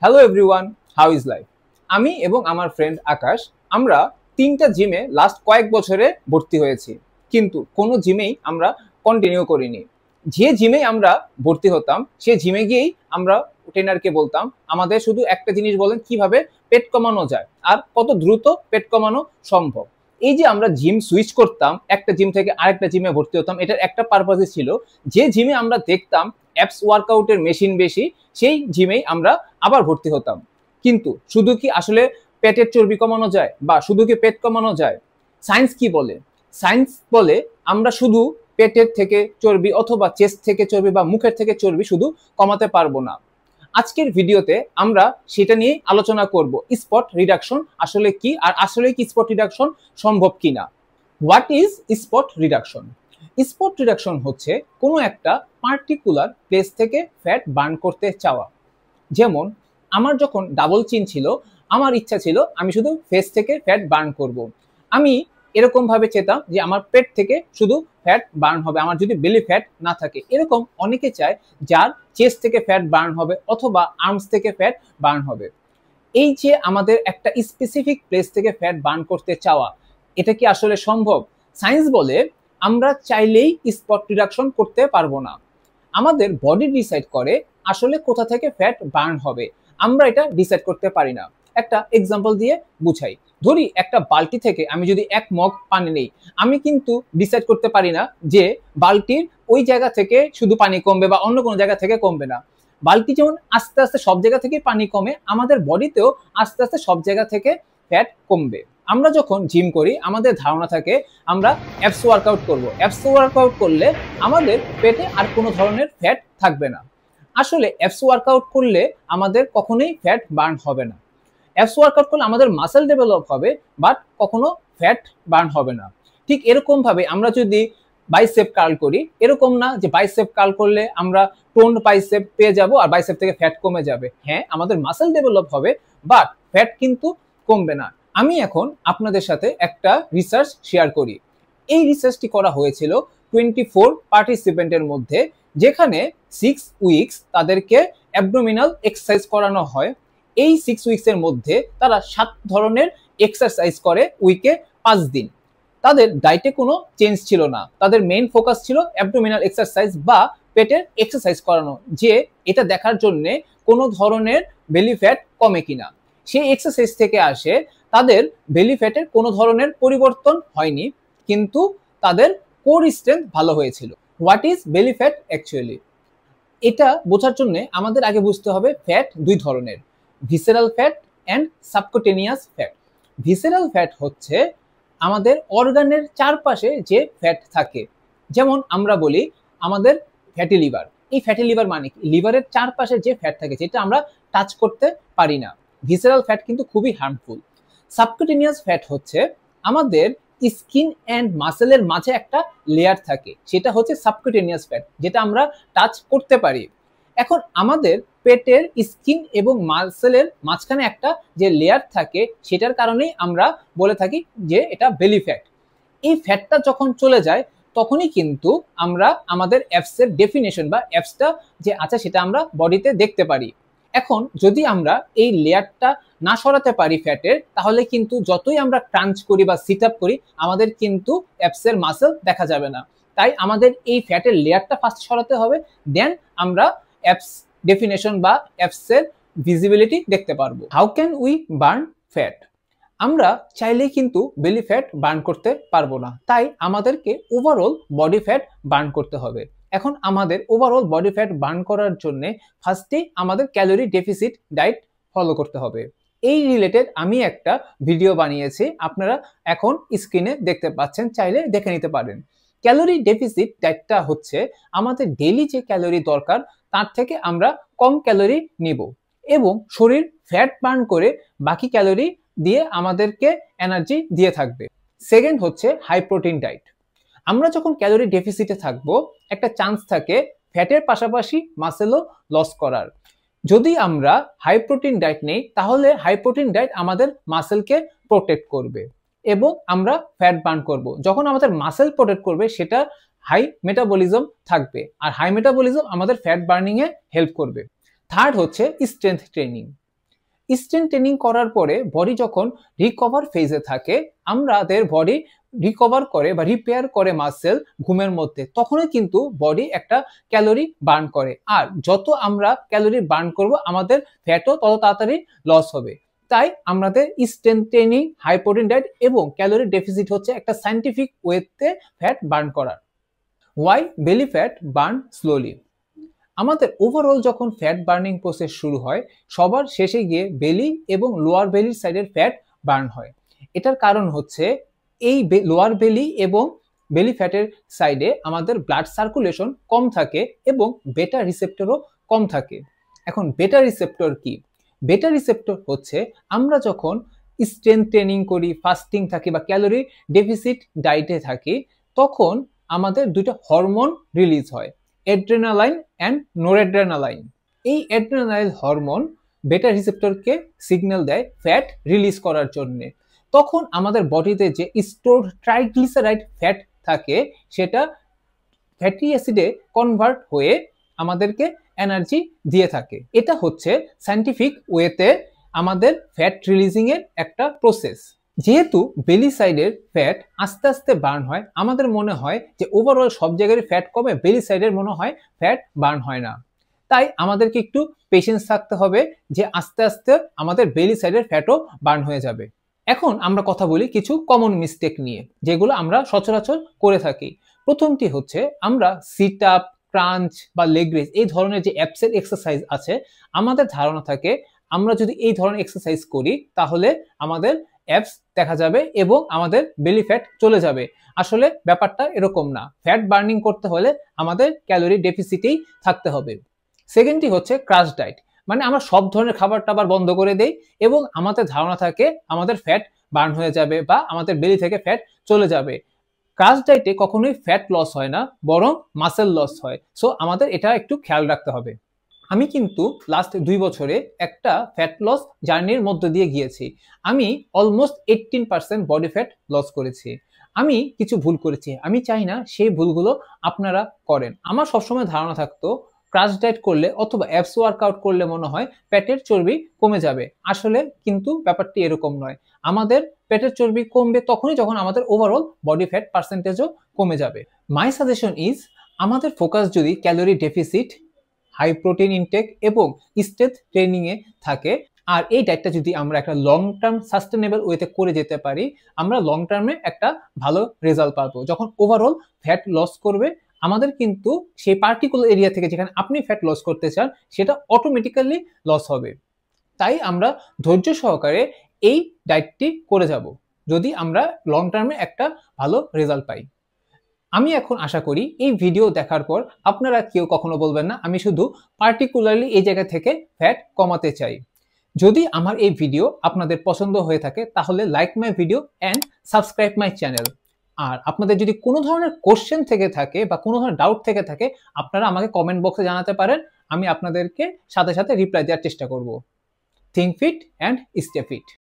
Hello everyone, how is life? আমি এবং আমার ফ্রেন্ড আকাশ আমরা ৩টা জিমে লাস্ট কয়েক বছরে ভর্তি হয়েছি। কিন্তু কোনো জিমেই আমরা কন্টিনিউ করিনি। যে জিমেই আমরা ভর্তি হতাম, সে জিমে গিয়েই আমরা ট্রেনারকে বলতাম, আমাদের শুধু একটা জিনিস বলেন কিভাবে পেট কমানো যায় আর কত দ্রুত পেট কমানো সম্ভব। এই যে আমরা জিম সুইচ করতাম, একটা জিম থেকে আরেকটা জিমে ভর্তি হতাম, এটার একটা পারপাসই ছিল যে জিমে আমরা দেখতাম অ্যাপস ওয়ার্কআউটের মেশিন বেশি, সেই জিমেই আমরা আবার ভর্তি হতাম। কিন্তু শুধু কি আসলে পেটের চর্বি কমানো যায় বা শুধু কি পেট কমানো যায়? সায়েন্স কি বলে? সায়েন্স বলে আমরা শুধু পেটের থেকে চর্বি অথবা চেস্ট থেকে চর্বি বা মুখের থেকে চর্বি শুধু কমাতে পারবো না। আজকের ভিডিওতে আমরা সেটা নিয়ে আলোচনা করব, স্পট রিডাকশন আসলে কি আর আসলে কি স্পট রিডাকশন সম্ভব কিনা। What is spot reduction? Spot reduction হচ্ছে কোনো একটা পার্টিকুলার প্লেস থেকে ফ্যাট বার্ন করতে চাওয়া। যেমন আমার যখন ডাবল চিন ছিল, আমার ইচ্ছা ছিল আমি শুধু ফেস থেকে ফ্যাট বার্ন করব। আমি এরকম ভাবে চেতাম যে আমার পেট থেকে শুধু ফ্যাট বার্ন হবে, আমার যদি বেলি ফ্যাট না থাকে। এরকম অনেকে চায় যার চেস্ট থেকে ফ্যাট বার্ন হবে অথবা আর্মস থেকে ফ্যাট বার্ন হবে। এই যে আমাদের একটা স্পেসিফিক প্লেস থেকে ফ্যাট বার্ন করতে চাওয়া, এটা কি আসলে সম্ভব? সায়েন্স বলে আমরা চাইলেই স্পট রিডাকশন করতে পারবো না। আমাদের বডি ডিসাইড করে আসলে কোথা থেকে ফ্যাট বার্ন হবে, আমরা এটা ডিসাইড করতে পারি না। একটা এক্সাম্পল দিয়ে বুঝাই। ধরি একটা বালতি থেকে আমি যদি 1 মগ পানি নেই, আমি কিন্তু ডিসাইড করতে পারি না যে বালতির ওই জায়গা থেকে শুধু পানি কমবে বা অন্য কোনো জায়গা থেকে কমবে না। বালতি যেমন আস্তে আস্তে সব জায়গা থেকে পানি কমে, আমাদের বডিতেও আস্তে আস্তে সব জায়গা থেকে ফ্যাট কমবে। আমরা যখন জিম করি আমাদের ধারণা থাকে আমরা অ্যাপস ওয়ার্কআউট করব। অ্যাপস ওয়ার্কআউট করলে আমাদের পেটে আর কোনো ধরনের ফ্যাট থাকবে না। আসলে অ্যাপস ওয়ার্কআউট করলে আমাদের কখনোই ফ্যাট বার্ন হবে না। অ্যাপস ওয়ার্কআউট করলে আমাদের মাসেল ডেভেলপ হবে, বাট কখনো ফ্যাট বার্ন হবে না। ঠিক এরকম ভাবে আমরা যদি বাইসেপ কার্ল করি, এরকম না যে বাইসেপ কার্ল করলে আমরা টোন্ড বাইসেপ পেয়ে যাব আর বাইসেপ থেকে ফ্যাট কমে যাবে। হ্যাঁ, আমাদের মাসেল ডেভেলপ হবে, বাট ফ্যাট কিন্তু কমবে না। আমি এখন আপনাদের সাথে একটা রিসার্চ শেয়ার করি। এই রিসার্চটি করা হয়েছিল 24 পার্টিসিপেন্টের মধ্যে, যেখানে 6 উইকস তাদেরকে অ্যাবডোমিনাল এক্সারসাইজ করানো হয়। এই 6 উইকসের মধ্যে তারা 7 ধরনের এক্সারসাইজ করে উইকে 5 দিন। তাদের ডায়েটে কোনো চেঞ্জ ছিল না, তাদের মেইন ফোকাস ছিল অ্যাবডোমিনাল এক্সারসাইজ বা পেটের এক্সারসাইজ করানো, যে এটা দেখার জন্যে কোনো ধরনের বেলি ফ্যাট কমে কিনা। সেই এক্সারসাইজ থেকে আসে তাদের বেলি ফ্যাটের কোনো ধরনের পরিবর্তন হয়নি, কিন্তু তাদের কোর স্ট্রেংথ ভালো হয়েছিল। What is belly fat actually? এটা বোঝার জন্য আমাদের আগে বুঝতে হবে ফ্যাট 2 ধরনের, visceral fat and subcutaneous fat. Visceral fat হচ্ছে আমাদের অর্গানের চারপাশে যে ফ্যাট থাকে। যেমন আমরা বলি আমাদের ফ্যাটি লিভার। এই ফ্যাটি লিভার মানে কি? লিভারের চারপাশে যে ফ্যাট থাকে যেটা আমরা টাচ করতে পারি না। ভিসেরাল ফ্যাট কিন্তু খুবই হার্মফুল। সাবকুটেনিয়াস ফ্যাট হচ্ছে আমাদের স্কিন অ্যান্ড মাসেলের মাঝে একটা লেয়ার থাকে, সেটা হচ্ছে সাবকুটেনিয়াস ফ্যাট, যেটা আমরা টাচ করতে পারি। এখন আমাদের পেটের স্কিন এবং মাসেলের মাঝখানে একটা যে লেয়ার থাকে, সেটার কারণেই আমরা বলে থাকি যে এটা বেলি ফ্যাট। এই ফ্যাটটা যখন চলে যায় তখনই কিন্তু আমরা আমাদের অ্যাপসের ডেফিনেশন বা অ্যাপসটা যে আছে সেটা আমরা বডিতে দেখতে পারি। এখন যদি আমরা এই লেয়ারটা না সরাতে পারি ফ্যাটের, তাহলে কিন্তু যতই আমরা ক্রাঞ্চ করি বা সিট আপ করি আমাদের কিন্তু অ্যাপসের মাসেল দেখা যাবে না। তাই আমাদের এই ফ্যাটের লেয়ারটা ফার্স্ট সরাতে হবে, দেন আমরা অ্যাপস ডেফিনেশন বা অ্যাপসের ভিজিবিলিটি দেখতে পারবো। How can we burn fat? আমরা চাইলেই কিন্তু বেলি ফ্যাট বার্ন করতে পারবো না, তাই আমাদেরকে ওভারঅল বডি ফ্যাট বার্ন করতে হবে। এখন আমাদের ওভারঅল বডি ফ্যাট বার্ন করার জন্য ফার্স্টেই আমাদের ক্যালোরি ডেফিসিট ডায়েট ফলো করতে হবে। এই রিলেটেড আমি একটা ভিডিও বানিয়েছি, আপনারা এখন স্ক্রিনে দেখতে পাচ্ছেন, চাইলে দেখে নিতে পারেন। ক্যালোরি ডেফিসিট ডায়েটটা হচ্ছে আমাদের ডেইলি যে ক্যালোরি দরকার তার থেকে আমরা কম ক্যালোরি নিব এবং শরীর ফ্যাট বার্ন করে বাকি ক্যালোরি দিয়ে আমাদেরকে এনার্জি দিয়ে থাকবে। সেকেন্ড হচ্ছে হাই প্রোটিন ডায়েট। আমরা যখন ক্যালোরি ডেফিসিটে থাকবো, একটা চান্স থাকে ফ্যাটের পাশাপাশি মাসেলও লস করার। যদি আমরা হাই প্রোটিন ডায়েট নেই, তাহলে হাই প্রোটিন ডায়েট আমাদের মাসেলকে প্রোটেক্ট করবে এবং আমরা ফ্যাট বার্ন করব। যখন আমাদের মাসেল প্রোটেক্ট করবে, সেটা হাই মেটাবলিজম থাকবে, আর হাই মেটাবলিজম আমাদের ফ্যাট বার্নিং এ হেল্প করবে। থার্ড হচ্ছে স্ট্রেংথ ট্রেনিং। স্ট্রেংথ ট্রেনিং করার পরে বডি যখন রিকভার ফেজে থাকে, আমাদের বডি রিকভার করে বা রিপেয়ার করে মাসেল ঘুমের মধ্যে, তখনই কিন্তু বডি একটা ক্যালোরি বার্ন করে। আর যত আমরা ক্যালোরি বার্ন করব, আমাদের ফ্যাটও তত তাড়াতাড়ি লস হবে। তাই আমাদের strength training, high protein diet এবং ক্যালোরি ডেফিসিট হচ্ছে একটা সায়েন্টিফিক ওয়েতে ফ্যাট বার্ন করার। Why belly fat burn slowly? আমাদের ওভারঅল যখন ফ্যাট বার্নিং প্রসেস শুরু হয়, সবার শেষে গিয়ে বেলি এবং লোয়ার বেলির সাইডের ফ্যাট বার্ন হয়। এটার কারণ হচ্ছে এই লোয়ার বেলি এবং বেলি ফ্যাটের সাইডে আমাদের ব্লাড সার্কুলেশন কম থাকে এবং বেটা রিসেপ্টরও কম থাকে। এখন বেটা রিসেপ্টর কি? বেটা রিসেপ্টর হচ্ছে আমরা যখন স্ট্রেংথ ট্রেনিং করি, ফাস্টিং থাকি বা ক্যালোরি ডেফিসিট ডায়েটে থাকি, তখন আমাদের দুটো হরমোন রিলিজ হয়, অ্যাড্রেনালাইন অ্যান্ড নোরঅ্যাড্রেনালাইন। এই অ্যাড্রেনালাইন হরমোন বেটা রিসেপ্টরকে সিগন্যাল দেয় ফ্যাট রিলিজ করার জন্য। তখন আমাদের বডিতে যে স্টোরড ট্রাইগ্লিসারাইড ফ্যাট থাকে, সেটা ফ্যাটি অ্যাসিডে কনভার্ট হয়ে আমাদেরকে এনার্জি দিয়ে থাকে। এটা হচ্ছে সায়েন্টিফিক ওয়েতে আমাদের ফ্যাট রিলিজিং এর একটা প্রসেস। যেহেতু বেলি সাইডের ফ্যাট আস্তে আস্তে বার্ন হয়, আমাদের মনে হয় যে ওভারঅল সব জায়গায় ফ্যাট কমে, বেলি সাইডের মনে হয় ফ্যাট বার্ন হয় না। তাই আমাদেরকে একটু পেশেন্স থাকতে হবে যে আস্তে আস্তে আমাদের বেলি সাইডের ফ্যাটও বার্ন হয়ে যাবে। এখন আমরা কথা বলি কিছু কমন মিস্টেক নিয়ে, যেগুলো আমরা সচরাচর করে থাকি। প্রথমটি হচ্ছে আমরা সিট আপ, ক্রাঞ্চ বা লেগ রেজ এই ধরনের যে অ্যাপসের এক্সারসাইজ আছে, আমাদের ধারণা থাকে আমরা যদি এই ধরনের এক্সারসাইজ করি তাহলে আমাদের অ্যাপস দেখা যাবে এবং আমাদের বেলি ফ্যাট চলে যাবে। আসলে ব্যাপারটা এরকম না। ফ্যাট বার্নিং করতে হলে আমাদের ক্যালোরি ডেফিসিটেই থাকতে হবে। সেকেন্ডটি হচ্ছে ক্রাশ ডায়েট, মানে আমরা সব ধরনের খাবার টাবার বন্ধ করে দেই এবং আমাদের ধারণা থাকে আমাদের ফ্যাট বার্ন হয়ে যাবে বা আমাদের বেলি থেকে ফ্যাট চলে যাবে। ক্রাশ ডায়েটে কখনোই ফ্যাট লস হয় না, বরং মাসেল লস হয়। সো আমাদের এটা একটু খেয়াল রাখতে হবে। আমি কিন্তু লাস্ট 2 বছরে একটা ফ্যাট লস জার্নির মধ্য দিয়ে গিয়েছি। আমি অলমোস্ট 18% বডি ফ্যাট লস করেছি। আমি কিছু ভুল করেছি, আমি চাই না সেই ভুলগুলো আপনারা করেন। আমার সবসময় ধারণা থাকতো ক্রাশ ডায়েট করলে অথবা অ্যাবস ওয়ার্কআউট করলে মনে হয় পেটের চর্বি কমে যাবে। আসলে কিন্তু ব্যাপারটি এরকম নয়। আমাদের পেটের চর্বি কমবে তখনই যখন আমাদের ওভারঅল বডি ফ্যাট পার্সেন্টেজও কমে যাবে। মাই সাজেশন ইজ, আমাদের ফোকাস যদি calorie deficit, high protein intake এবং স্ট্রেংথ ট্রেনিং এ থাকে, আর এই ডায়েটটা যদি আমরা একটা লং টার্ম সাস্টেনেবল ওয়েতে করে যেতে পারি, আমরা লং টার্মে একটা ভালো রেজাল্ট পাবো। যখন ওভারঅল ফ্যাট লস করবে, আমাদের কিন্তু সেই পার্টিকুলার এরিয়া থেকে যেখানে আপনি ফ্যাট লস করতে চান সেটা অটোমেটিক্যালি লস হবে। তাই আমরা ধৈর্য সহকারে এই ডায়েটটি করে যাব যদি আমরা লং টার্মে একটা ভালো রেজাল্ট পাই। আমি এখন আশা করি এই ভিডিও দেখার পর আপনারা কেউ কখনো বলবেন না আমি শুধু পার্টিকুলারলি এই জায়গা থেকে ফ্যাট কমাতে চাই। যদি আমার এই ভিডিও আপনাদের পছন্দ হয়ে থাকে তাহলে like my video and subscribe my channel. আর আপনাদের যদি কোনো ধরনের কোশ্চেন থেকে থাকে বা কোনো ধরনের ডাউট থেকে থাকে, আপনারা আমাকে কমেন্ট বক্সে জানাতে পারেন। আমি আপনাদেরকে সাথে সাথে রিপ্লাই দেওয়ার চেষ্টা করব। Think fit and stay fit.